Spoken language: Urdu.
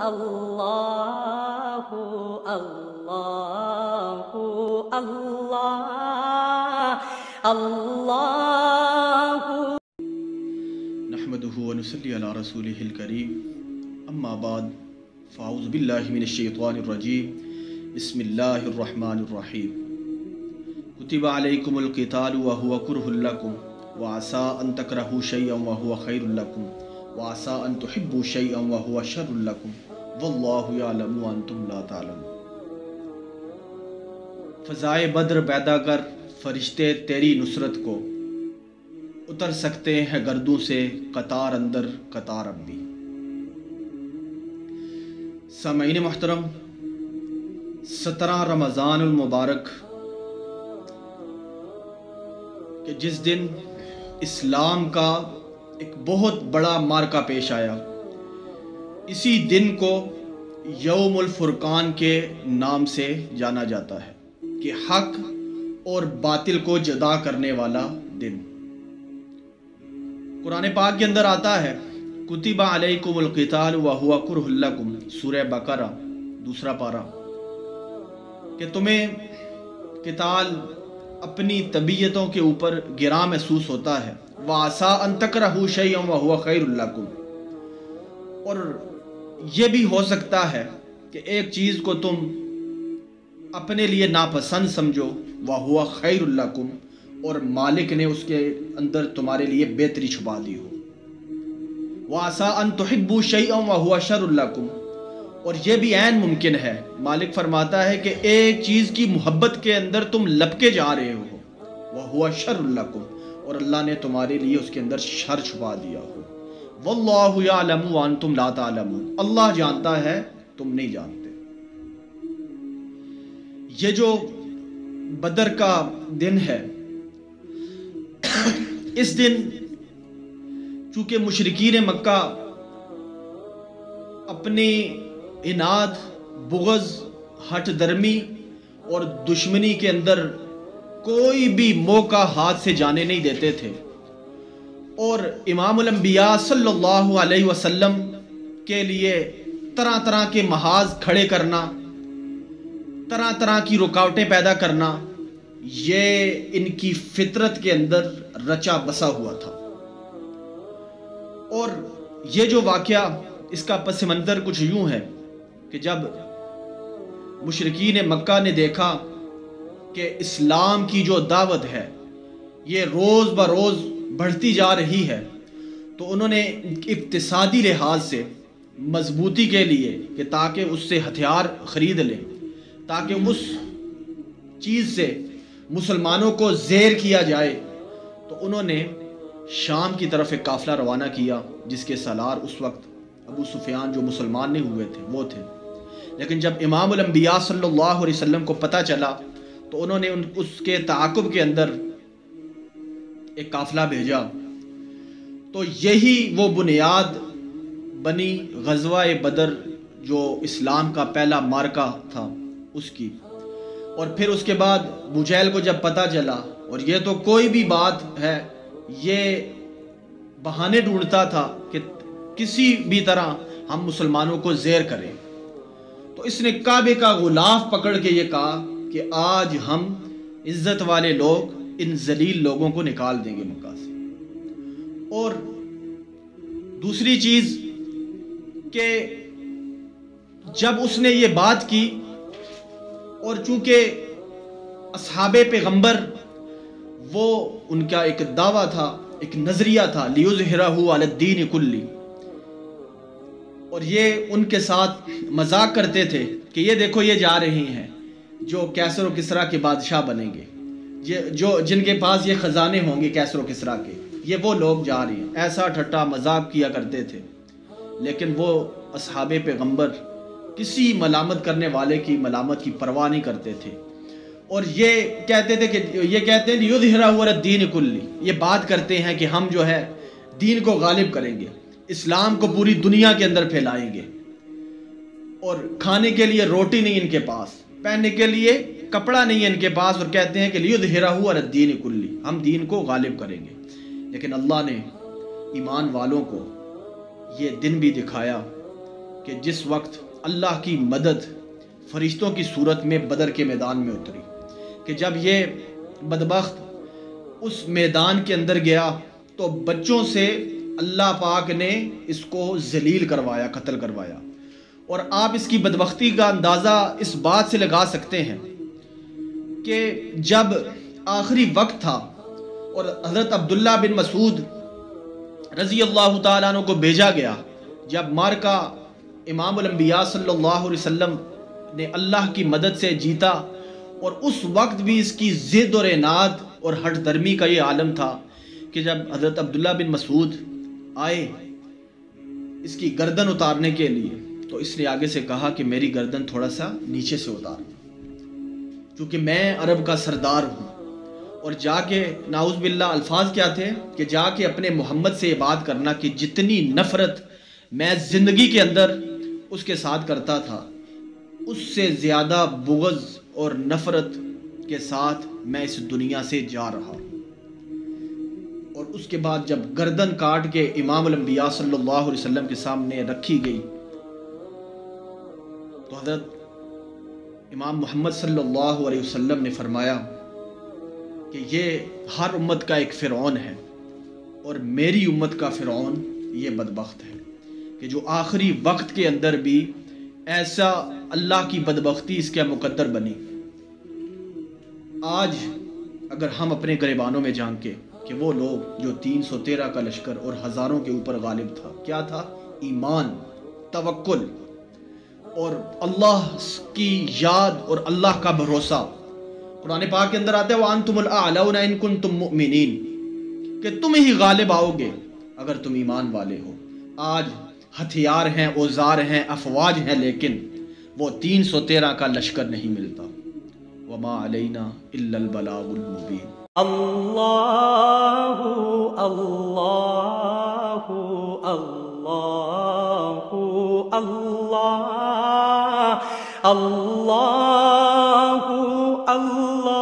اللہ اللہ اللہ اللہ نحمده ونصلي على رسوله الكريم اما بعد فاعوذ بالله من الشيطان الرجيم بسم الله الرحمن الرحيم كتب عليكم القتال وهو كره لكم وعسى ان تكرهوا شيئا وهو خير لكم وعسى ان تحبوا شيئا وهو شر لكم والله يعلم وانتم لا تعلمون۔ فضائے بدر پیدا کر فرشتے تیری نصرت کو، اتر سکتے ہیں گردوں سے قطار اندر قطار اب بھی۔ سامعین محترم، 17 رمضان المبارک کہ جس دن اسلام کا ایک بہت بڑا معرکہ پیش آیا، اسی دن کو یوم الفرقان کے نام سے جانا جاتا ہے کہ حق اور باطل کو جدا کرنے والا دن۔ قرآن پاک کے اندر آتا ہے کتب علیکم القتال وہو کرہ لکم، سورہ بقرہ 2 پارہ، کہ تمہیں قتال اپنی طبیعتوں کے اوپر گراں محسوس ہوتا ہے، وَعَسَىٰ أَن تَكْرَهُوا شَيْئًا وَهُوَ خَيْرٌ لَكُمْ، اور یہ بھی ہو سکتا ہے کہ ایک چیز کو تم اپنے لیے ناپسند سمجھو، وَهُوَ خَيْرٌ لَكُمْ، اور مالک نے اس کے اندر تمہارے لیے بہتری چھپا دی ہو، وَعَسَىٰ أَن تُحِبُّوا شَيْئًا وَهُوَ شَرٌ لَكُمْ، اور یہ بھی عین ممکن ہے، مالک فرماتا ہے کہ ایک چیز کی محبت کے اندر تم لپکے جا رہے ہو، وَهُوَ شَرٌ لَكُمْ، اور اللہ نے تمہارے لیے اس کے اندر شر چھپا دیا ہو، وَاللَّهُ يَعْلَمُ وَأَنْتُمْ لَا تَعْلَمُونَ، اللہ جانتا ہے تم نہیں جانتے۔ یہ جو بدر کا دن ہے، اس دن چونکہ مشرکین مکہ اپنی عناد، بغض، ہٹ درمی اور دشمنی کے اندر کوئی بھی موقع ہاتھ سے جانے نہیں دیتے تھے، اور امام الانبیاء صلی اللہ علیہ وسلم کے لیے طرح طرح کے محاذ کھڑے کرنا، طرح طرح کی رکاوٹیں پیدا کرنا، یہ ان کی فطرت کے اندر رچا بسا ہوا تھا۔ اور یہ جو واقعہ، اس کا پس منظر کچھ یوں ہے کہ جب مشرکین مکہ نے دیکھا کہ اسلام کی جو دعوت ہے یہ روز بروز بڑھتی جا رہی ہے، تو انہوں نے اقتصادی لحاظ سے مضبوطی کے لیے کہ تاکہ اس سے ہتھیار خرید لیں، تاکہ اس چیز سے مسلمانوں کو زیر کیا جائے، تو انہوں نے شام کی طرف ایک قافلہ روانہ کیا، جس کے سالار اس وقت ابو سفیان جو مسلمان نہیں ہوئے تھے وہ تھے۔ لیکن جب امام الانبیاء صلی اللہ علیہ وسلم کو پتہ چلا تو انہوں نے اس کے تعاقب کے اندر ایک قافلہ بھیجا، تو یہی وہ بنیاد بنی غزوہ بدر جو اسلام کا پہلا معرکہ تھا اس کی۔ اور پھر اس کے بعد بجیل کو جب پتہ چلا، اور یہ تو کوئی بھی بات ہے، یہ بہانے ڈھونڈتا تھا کہ کسی بھی طرح ہم مسلمانوں کو زیر کریں، تو اس نے کعبے کا غلاف پکڑ کے یہ کہا کہ آج ہم عزت والے لوگ ان ذلیل لوگوں کو نکال دیں گے مکہ سے۔ اور دوسری چیز کہ جب اس نے یہ بات کی، اور چونکہ اصحاب پیغمبر وہ ان کا ایک دعویٰ تھا، ایک نظریہ تھا، لیظہرہ علی الدین کلی، اور یہ ان کے ساتھ مذاق کرتے تھے کہ یہ دیکھو یہ جا رہے ہیں جو کیسر و کسریٰ کے بادشاہ بنیں گے، جن کے پاس یہ خزانے ہوں گے کیسر و کسریٰ کے، یہ وہ لوگ جا رہے ہیں، ایسا ٹھٹا مذاق کیا کرتے تھے۔ لیکن وہ اصحاب پیغمبر کسی ملامت کرنے والے کی ملامت کی پرواہ نہیں کرتے تھے، اور یہ کہتے تھے کہ لیظہرہ علی الدین کلی، یہ بات کرتے ہیں کہ ہم جو ہے دین کو غالب کریں گے، اسلام کو پوری دنیا کے اندر پھیلائیں گے، اور کھانے کے لیے روٹی نہیں ان کے پاس، پہننے کے لیے کپڑا نہیں ہے ان کے پاس، اور کہتے ہیں کہ لیظہرہ علی الدین کلی، ہم دین کو غالب کریں گے۔ لیکن اللہ نے ایمان والوں کو یہ دن بھی دکھایا کہ جس وقت اللہ کی مدد فرشتوں کی صورت میں بدر کے میدان میں اتری، کہ جب یہ بدبخت اس میدان کے اندر گیا تو بچوں سے اللہ پاک نے اس کو ذلیل کروایا، قتل کروایا۔ اور آپ اس کی بدبختی کا اندازہ اس بات سے لگا سکتے ہیں کہ جب آخری وقت تھا اور حضرت عبداللہ بن مسعود رضی اللہ تعالیٰ عنہ کو بھیجا گیا، جب مارکا امام الانبیاء صلی اللہ علیہ وسلم نے اللہ کی مدد سے جیتا، اور اس وقت بھی اس کی ضد اور عناد اور ہٹ درمی کا یہ عالم تھا کہ جب حضرت عبداللہ بن مسعود آئے اس کی گردن اتارنے کے لیے تو اس نے آگے سے کہا کہ میری گردن تھوڑا سا نیچے سے اتار، کیونکہ میں عرب کا سردار ہوں۔ اور جا کے نعوذ باللہ الفاظ کیا تھے کہ جا کے اپنے محمد سے یہ بات کرنا کہ جتنی نفرت میں زندگی کے اندر اس کے ساتھ کرتا تھا، اس سے زیادہ بغض اور نفرت کے ساتھ میں اس دنیا سے جا رہا ہوں۔ اور اس کے بعد جب گردن کاٹ کے امام الانبیاء صلی اللہ علیہ وسلم کے سامنے رکھی گئی تو حضرت امام محمد صلی اللہ علیہ وسلم نے فرمایا کہ یہ ہر امت کا ایک فرعون ہے، اور میری امت کا فرعون یہ بدبخت ہے کہ جو آخری وقت کے اندر بھی ایسا اللہ کی بدبختی اس کے مقدر بنی۔ آج اگر ہم اپنے گریبانوں میں جان کے کہ وہ لوگ جو 313 کا لشکر اور ہزاروں کے اوپر غالب تھا، کیا تھا؟ ایمان، توکل اور اللہ کی یاد اور اللہ کا بھروسہ۔ قرآن پاک کے اندر آتا ہے وَأَنْتُمُ الْأَعْلَوْنَ إِن كُنتُم مُؤْمِنِينَ، کہ تم ہی غالب آؤ گے اگر تم ایمان والے ہو۔ آج ہتھیار ہیں، اوزار ہیں، افواج ہیں، لیکن وہ 313 کا لشکر نہیں ملتا۔ وَمَا عَلَيْنَا إِلَّا الْبَلَاغُ الْمُبِينُ۔ اللہ اللہ اللہ اللہ اللہ اللہ